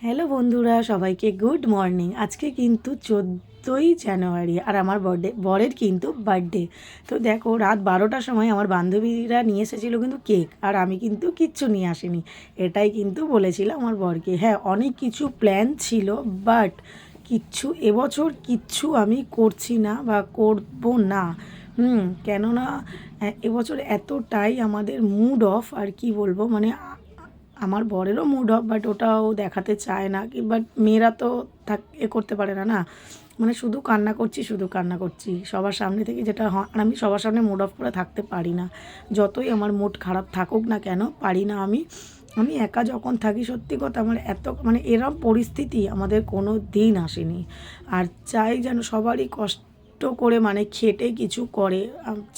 Hello বন্ধুরা, সবাইকে good morning. আজকে কিন্তু 14ই জানুয়ারি আর আমার বরের কিন্তু বার্থডে। তো দেখো, রাত 12টার সময় আমার বান্ধবীরা নিয়ে এসেছিলো কিন্তু কেক, আর আমি কিন্তু কিচ্ছু নিয়ে আসিনি। এটাই কিন্তু বলেছিলাম আমার বরকে। হ্যাঁ, অনেক কিছু প্ল্যান ছিল, বাট এবছর কিচ্ছু আমি করছি না বা করব না। কেননা এবছর এতটাই আমাদের মুড অফ, আর কি বলবো, মানে আমার বরেরও মুড অফ, বাট ওটাও দেখাতে চায় না। বাট মেয়েরা তো করতে পারে না, না, মানে শুধু কান্না করছি, শুধু কান্না করছি সবার সামনে থেকে, যেটা হয়। আর আমি সবার সামনে মুড অফ করে থাকতে পারি না, যতই আমার মুড খারাপ থাকুক না কেন, পারি না আমি। আমি একা যখন থাকি, সত্যি কথা, আমার এত মানে এরম পরিস্থিতি আমাদের কোনো দিন আসেনি। আর চাই যেন সবারই কষ্ট করে, মানে খেটে কিছু করে,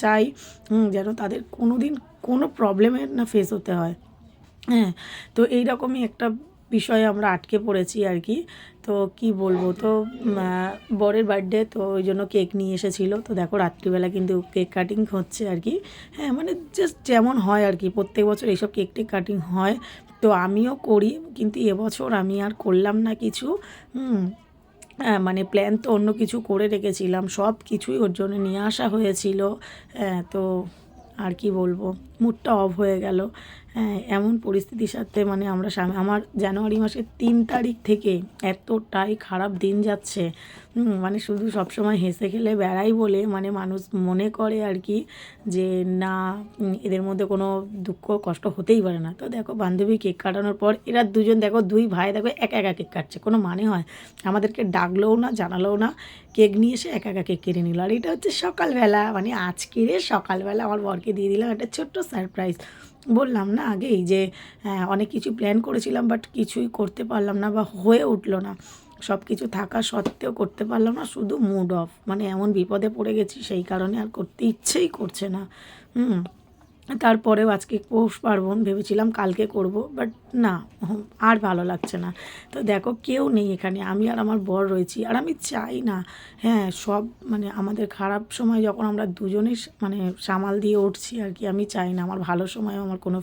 চাই যেন তাদের কোনো দিন কোনো প্রবলেমের না ফেস হতে হয়। হ্যাঁ, তো এই রকমই একটা বিষয়ে আমরা আটকে পড়েছি আর কি। তো কি বলবো, তো বরের বার্থডে, তো ওই জন্য কেক নিয়ে এসেছিলো। তো দেখো, রাত্রিবেলা কিন্তু কেক কাটিং হচ্ছে আর কি। হ্যাঁ, মানে জাস্ট যেমন হয় আর কি, প্রত্যেক বছর এইসব কেক টেক কাটিং হয়, তো আমিও করি, কিন্তু এবছর আমি আর করলাম না কিছু। হ্যাঁ, মানে প্ল্যান তো অন্য কিছু করে রেখেছিলাম, সব কিছুই ওর জন্য নিয়ে আসা হয়েছিল। হ্যাঁ, তো আর কি বলবো, মুডটা অফ হয়ে গেল। হ্যাঁ, এমন পরিস্থিতির সাথে, মানে আমার জানুয়ারি মাসের 3 তারিখ থেকে এতটাই খারাপ দিন যাচ্ছে। মানে শুধু সবসময় হেসে খেলে বেড়াই বলে, মানে মানুষ মনে করে আর কি, যে না, এদের মধ্যে কোনো দুঃখ কষ্ট হতেই পারে না। তো দেখো, বান্ধবী কেক কাটানোর পর এরা দুজন, দেখো দুই ভাই, দেখো একা একা কেক কাটছে, কোনো মানে হয়? আমাদেরকে ডাকলেও না, জানালেও না, কেক নিয়ে এসে একা একা কেক কেটে নিল। আর এটা হচ্ছে সকালবেলা, মানে আজকের সকালবেলা আমার বরকে দিয়ে দিলাম একটা ছোট্ট সারপ্রাইজ। বললাম না আগেই যে অনেক কিছু প্ল্যান করেছিলাম, বাট কিছুই করতে পারলাম না বা হয়ে উঠলো না। সব কিছু থাকা সত্ত্বেও করতে পারলাম না, শুধু মুড অফ, মানে এমন বিপদে পড়ে গেছি, সেই কারণে আর করতে ইচ্ছেই করছে না। হুম তারপরেও আজকে পৌষ পার্বণ, ভেবেছিলাম কালকে করব, বাট না, আর ভালো লাগছে না। তো দেখো, কেউ নেই এখানে, আমি আর আমার বর রয়েছি, আর আমি চাই না। হ্যাঁ, সব মানে আমাদের খারাপ সময় যখন আমরা দুজনেই মানে সামাল দিয়ে উঠছি আর কি, আমি চাই না আমার ভালো সময় আমার কোনো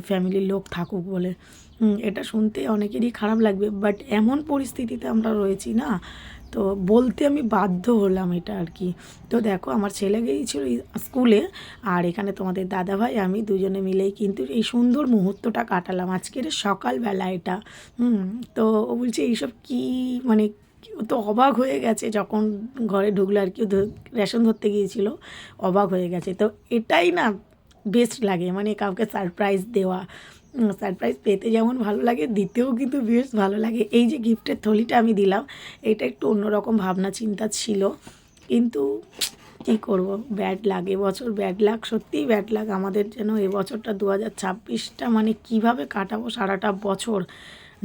ফ্যামিলির লোক থাকুক বলে। এটা শুনতে অনেকেরই খারাপ লাগবে, বাট এমন পরিস্থিতিতে আমরা রয়েছি না, তো বলতে আমি বাধ্য হলাম এটা আর কি। তো দেখো, আমার ছেলে গিয়েছিল স্কুলে, আর এখানে তোমাদের দাদাভাই আমি দুজনে মিলেই কিন্তু এই সুন্দর মুহূর্তটা কাটালাম আজকের সকালবেলা এটা। তো ও বলছে এইসব কি, মানে ও তো অবাক হয়ে গেছে যখন ঘরে ঢুকলো আর কি, রেশন ধরতে গিয়েছিল, অবাক হয়ে গেছে। তো এটাই না বেস্ট লাগে, মানে কাউকে সারপ্রাইজ দেওয়া। সারপ্রাইজ পেতে যেমন ভালো লাগে, দিতেও কিন্তু বেশ ভালো লাগে। এই যে গিফটের থলিটা আমি দিলাম, এটা একটু অন্যরকম ভাবনা চিন্তা ছিল, কিন্তু কী করব, ব্যাড লাগ, এবছর ব্যাড লাগ, সত্যিই ব্যাড লাগ আমাদের। যেন এবছরটা 2026টা মানে কিভাবে কাটাবো সারাটা বছর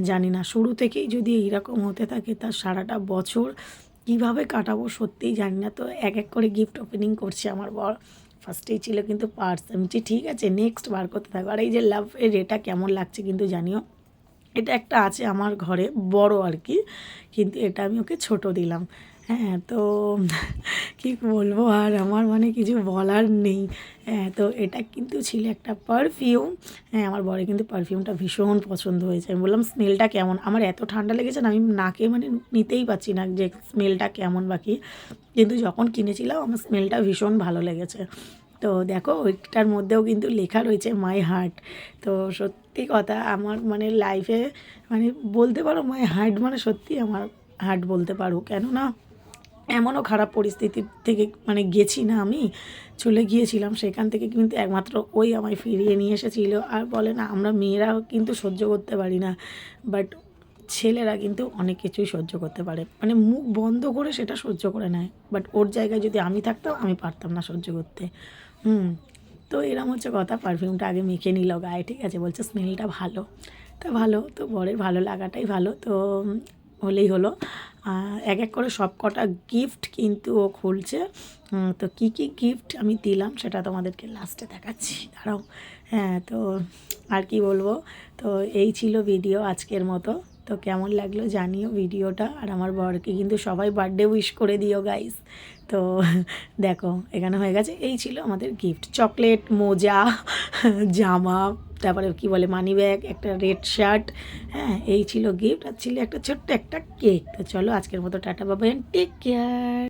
জানি না। শুরু থেকেই যদি এইরকম হতে থাকে, তার সারাটা বছর কিভাবে কাটাবো সত্যিই জানি না। তো এক এক করে গিফট ওপেনিং করছে আমার বর। ফার্স্টেই ছিল কিন্তু পার্স, আমি বলছি ঠিক আছে, নেক্সট বার করতে থাকবো। আর এই যে লাভ এর এটা কেমন লাগছে কিন্তু জানিও। এটা একটা আছে আমার ঘরে, বড় আর কি, কিন্তু এটা আমি ওকে ছোট দিলাম। হ্যাঁ, তো কী বলবো, আর আমার মানে কিছু বলার নেই। হ্যাঁ, তো এটা কিন্তু ছিল একটা পারফিউম। হ্যাঁ, আমার বরের কিন্তু পারফিউমটা ভীষণ পছন্দ হয়েছে। আমি বললাম স্মেলটা কেমন, আমার এত ঠান্ডা লেগেছে না, আমি নাকে মানে নিতেই পারছি না যে স্মেলটা কেমন বা কী, কিন্তু যখন কিনেছিলাম আমার স্মেলটা ভীষণ ভালো লেগেছে। তো দেখো, ওইটার মধ্যেও কিন্তু লেখা রয়েছে মাই হার্ট। তো সত্যি কথা, আমার মানে লাইফে, মানে বলতে পারো মাই হার্ট, মানে সত্যি আমার হার্ট বলতে পারো। কেননা এমনও খারাপ পরিস্থিতি থেকে মানে গেছি না, আমি চলে গিয়েছিলাম, সেখান থেকে কিন্তু একমাত্র ওই আমায় ফিরিয়ে নিয়ে এসেছিলো। আর বলে না, আমরা মেয়েরাও কিন্তু সহ্য করতে পারি না, বাট ছেলেরা কিন্তু অনেক কিছুই সহ্য করতে পারে, মানে মুখ বন্ধ করে সেটা সহ্য করে নেয়। বাট ওর জায়গায় যদি আমি থাকতাম, আমি পারতাম না সহ্য করতে। হুম তো এরম হচ্ছে কথা। পারফিউমটা আগে মেখে নিল গায়ে, ঠিক আছে, বলছে স্মেলটা ভালো। তা ভালো, তো বরের ভালো লাগাটাই ভালো, তো হলেই হলো। এক এক করে সব কটা গিফট কিন্তু ও খুলছে। তো কী কী গিফট আমি দিলাম সেটা তোমাদেরকে লাস্টে দেখাচ্ছি, দাঁড়াও। হ্যাঁ, তো আর কি বলবো, তো এই ছিল ভিডিও আজকের মতো। তো কেমন লাগলো জানিও ভিডিওটা, আর আমার বরকে কিন্তু সবাই বার্থডে উইশ করে দিও গাইস। তো দেখো, এখানে হয়ে গেছে। এই ছিল আমাদের গিফট, চকলেট, মোজা, জামা, তারপরে কি বলে মানি ব্যাগ, একটা রেড শার্ট, হ্যাঁ এই ছিল গিফট, আর ছিল একটা ছোট্ট একটা কেক। তো চলো আজকের মতো টাটা বাবাই, টেক কেয়ার।